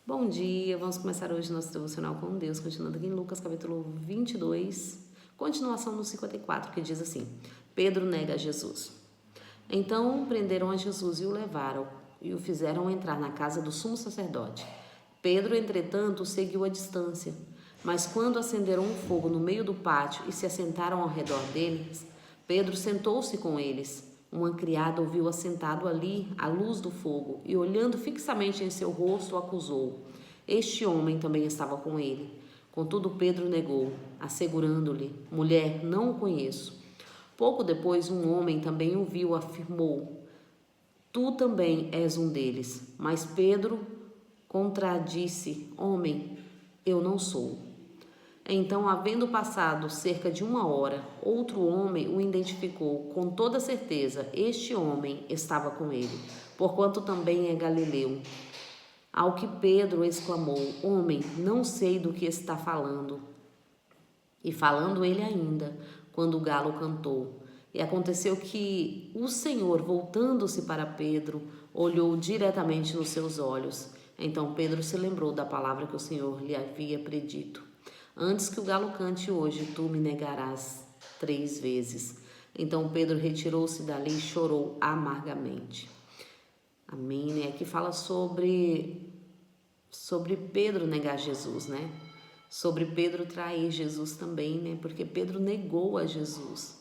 Bom dia, vamos começar hoje nosso devocional com Deus, continuando aqui em Lucas capítulo 22, continuação no 54, que diz assim: Pedro nega a Jesus. Então prenderam a Jesus e o levaram e o fizeram entrar na casa do sumo sacerdote. Pedro, entretanto, seguiu à distância, mas quando acenderam um fogo no meio do pátio e se assentaram ao redor deles, Pedro sentou-se com eles. Uma criada o viu assentado ali à luz do fogo e, olhando fixamente em seu rosto, o acusou. Este homem também estava com ele. Contudo, Pedro negou, assegurando-lhe: Mulher, não o conheço. Pouco depois, um homem também o viu, afirmou: Tu também és um deles. Mas Pedro contradisse: Homem, eu não sou. Então, havendo passado cerca de 1 hora, outro homem o identificou com toda certeza. Este homem estava com ele, porquanto também é galileu. Ao que Pedro exclamou: Homem, não sei do que está falando. E falando ele ainda, quando o galo cantou. E aconteceu que o Senhor, voltando-se para Pedro, olhou diretamente nos seus olhos. Então Pedro se lembrou da palavra que o Senhor lhe havia predito: Antes que o galo cante hoje, tu me negarás 3 vezes. Então Pedro retirou-se dali e chorou amargamente. Amém, né? Aqui fala sobre Pedro negar Jesus, né? Sobre Pedro trair Jesus também, né? Porque Pedro negou a Jesus.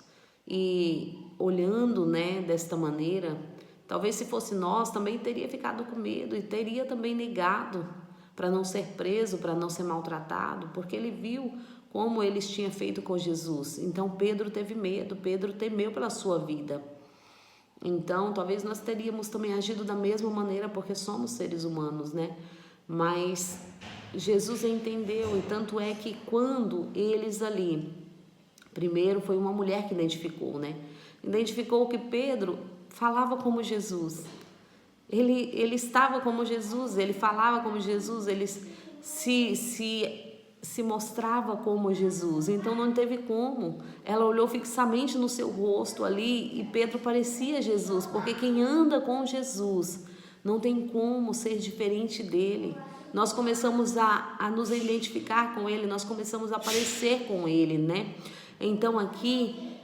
E olhando, né, desta maneira, talvez se fosse nós, também teria ficado com medo e teria também negado para não ser preso, para não ser maltratado, porque ele viu como eles tinham feito com Jesus. Então Pedro teve medo, Pedro temeu pela sua vida. Então talvez nós teríamos também agido da mesma maneira, porque somos seres humanos, né? Mas Jesus entendeu, e tanto é que quando eles ali, primeiro foi uma mulher que identificou, né? Identificou que Pedro falava como Jesus. Ele estava como Jesus, ele falava como Jesus, ele se mostrava como Jesus. Então não teve como. Ela olhou fixamente no seu rosto ali e Pedro parecia Jesus, porque quem anda com Jesus não tem como ser diferente dele. Nós começamos a nos identificar com ele, nós começamos a parecer com ele, né? Então aqui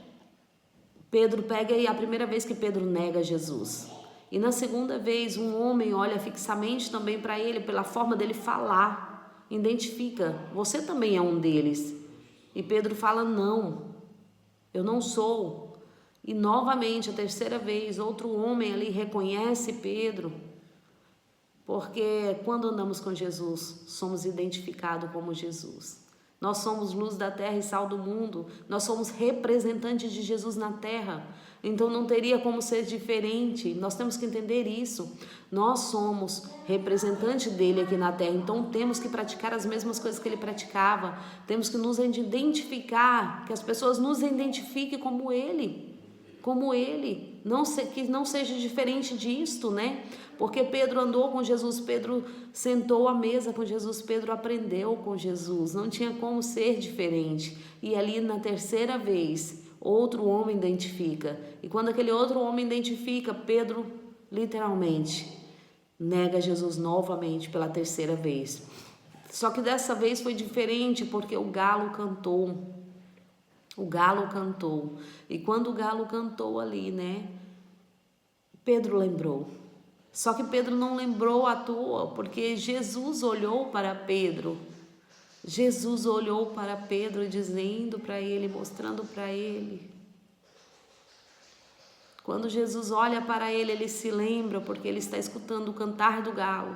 Pedro pega e a primeira vez que Pedro nega Jesus. E na segunda vez, um homem olha fixamente também para ele, pela forma dele falar, identifica: você também é um deles. E Pedro fala: não, eu não sou. E novamente, a terceira vez, outro homem ali reconhece Pedro, porque quando andamos com Jesus, somos identificados como Jesus. Nós somos luz da terra e sal do mundo. Nós somos representantes de Jesus na terra. Então não teria como ser diferente. Nós temos que entender isso. Nós somos representantes dele aqui na terra. Então temos que praticar as mesmas coisas que ele praticava. Temos que nos identificar, que as pessoas nos identifiquem como ele. Como ele, que não seja diferente disto, né? Porque Pedro andou com Jesus, Pedro sentou à mesa com Jesus, Pedro aprendeu com Jesus, não tinha como ser diferente. E ali na terceira vez, outro homem identifica. E quando aquele outro homem identifica, Pedro literalmente nega Jesus novamente pela terceira vez. Só que dessa vez foi diferente, porque o galo cantou. O galo cantou. E quando o galo cantou ali, né? Pedro lembrou. Só que Pedro não lembrou à toa, porque Jesus olhou para Pedro. Jesus olhou para Pedro dizendo para ele, mostrando para ele. Quando Jesus olha para ele, ele se lembra, porque ele está escutando o cantar do galo.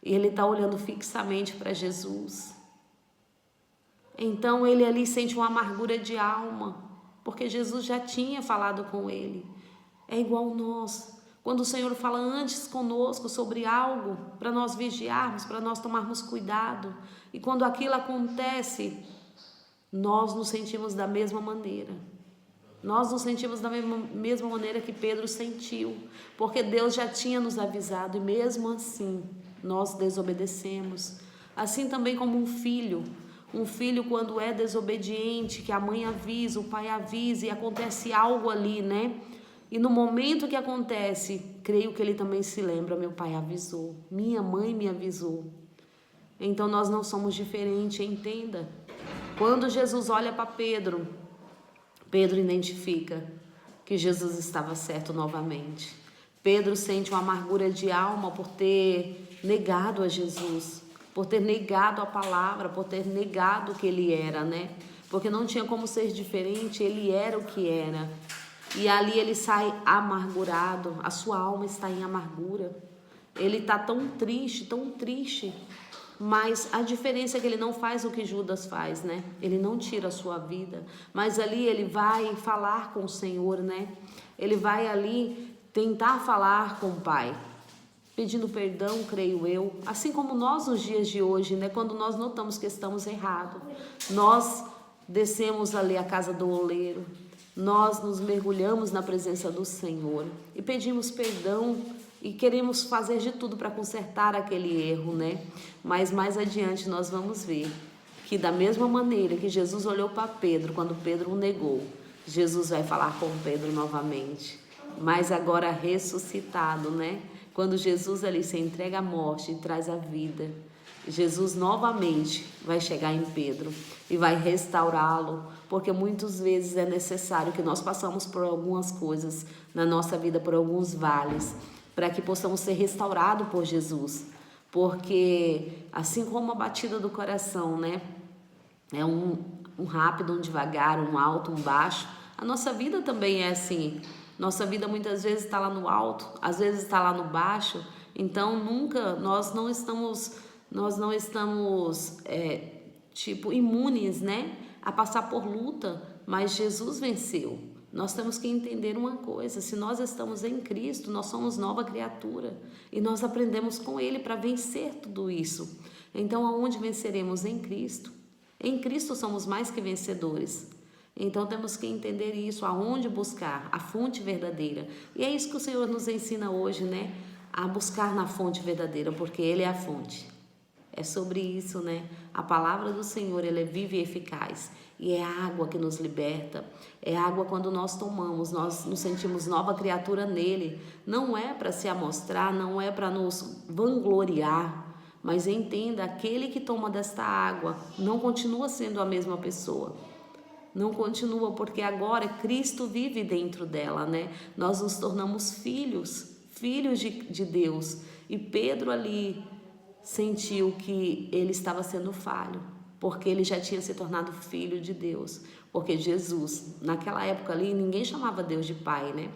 E ele está olhando fixamente para Jesus. Então ele ali sente uma amargura de alma, porque Jesus já tinha falado com ele. É igual nós. Quando o Senhor fala antes conosco sobre algo, para nós vigiarmos, para nós tomarmos cuidado. E quando aquilo acontece, nós nos sentimos da mesma maneira. Nós nos sentimos da mesma maneira que Pedro sentiu, porque Deus já tinha nos avisado e mesmo assim nós desobedecemos. Assim também como um filho quando é desobediente, que a mãe avisa, o pai avisa e acontece algo ali, né? E no momento que acontece, creio que ele também se lembra: meu pai avisou, minha mãe me avisou. Então nós não somos diferentes, entenda. Quando Jesus olha para Pedro, Pedro identifica que Jesus estava certo novamente. Pedro sente uma amargura de alma por ter negado a Jesus, por ter negado a palavra, por ter negado o que ele era, né? Porque não tinha como ser diferente, ele era o que era. E ali ele sai amargurado, a sua alma está em amargura. Ele está tão triste, mas a diferença é que ele não faz o que Judas faz, né? Ele não tira a sua vida, mas ali ele vai falar com o Senhor, né? Ele vai ali tentar falar com o Pai, pedindo perdão, creio eu, assim como nós nos dias de hoje, né? Quando nós notamos que estamos errados, nós descemos ali à casa do oleiro, nós nos mergulhamos na presença do Senhor e pedimos perdão e queremos fazer de tudo para consertar aquele erro, né? Mas mais adiante nós vamos ver que da mesma maneira que Jesus olhou para Pedro quando Pedro o negou, Jesus vai falar com Pedro novamente, mas agora ressuscitado, né? Quando Jesus ali se entrega à morte e traz a vida, Jesus novamente vai chegar em Pedro e vai restaurá-lo, porque muitas vezes é necessário que nós passamos por algumas coisas na nossa vida, por alguns vales, para que possamos ser restaurados por Jesus. Porque assim como a batida do coração, né? É um rápido, um devagar, um alto, um baixo, a nossa vida também é assim. Nossa vida muitas vezes está lá no alto, às vezes está lá no baixo. Então nunca, nós não estamos imunes, né, a passar por luta, mas Jesus venceu. Nós temos que entender uma coisa: se nós estamos em Cristo, nós somos nova criatura e nós aprendemos com Ele para vencer tudo isso. Então, aonde venceremos? Em Cristo. Em Cristo somos mais que vencedores. Então temos que entender isso, aonde buscar a fonte verdadeira. E é isso que o Senhor nos ensina hoje, né? A buscar na fonte verdadeira, porque Ele é a fonte. É sobre isso, né? A palavra do Senhor, ela é viva e eficaz. E é a água que nos liberta. É água quando nós tomamos, nós nos sentimos nova criatura nele. Não é para se amostrar, não é para nos vangloriar. Mas entenda, aquele que toma desta água não continua sendo a mesma pessoa. Não continua, porque agora Cristo vive dentro dela, né? Nós nos tornamos filhos de Deus. E Pedro ali sentiu que ele estava sendo falho, porque ele já tinha se tornado filho de Deus. Porque Jesus, naquela época ali, ninguém chamava Deus de Pai, né?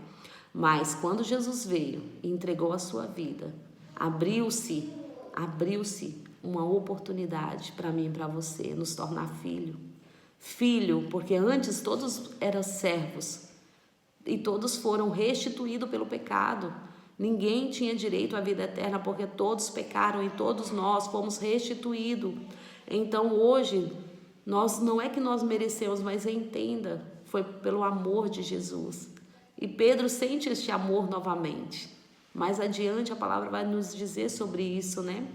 Mas quando Jesus veio e entregou a sua vida, abriu-se uma oportunidade para mim e para você nos tornar filho, porque antes todos eram servos e todos foram restituídos pelo pecado. Ninguém tinha direito à vida eterna, porque todos pecaram e todos nós fomos restituídos. Então hoje, não é que nós merecemos, mas entenda, foi pelo amor de Jesus. E Pedro sente este amor novamente. Mais adiante a palavra vai nos dizer sobre isso, né?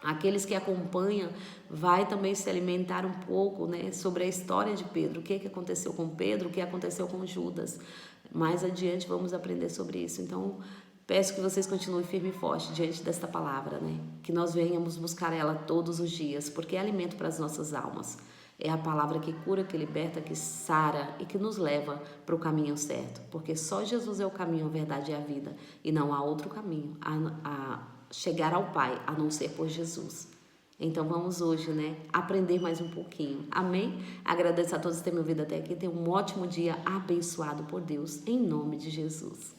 Aqueles que acompanham vai também se alimentar um pouco, né, sobre a história de Pedro, o que aconteceu com Pedro, o que aconteceu com Judas. Mais adiante vamos aprender sobre isso. Então, peço que vocês continuem firme e forte diante desta palavra, né? Que nós venhamos buscar ela todos os dias, porque é alimento para as nossas almas. É a palavra que cura, que liberta, que sara e que nos leva para o caminho certo. Porque só Jesus é o caminho, a verdade e a vida. E não há outro caminho a chegar ao Pai, a não ser por Jesus. Então vamos hoje, né, aprender mais um pouquinho. Amém? Agradeço a todos por terem me ouvido até aqui. Tenham um ótimo dia abençoado por Deus, em nome de Jesus.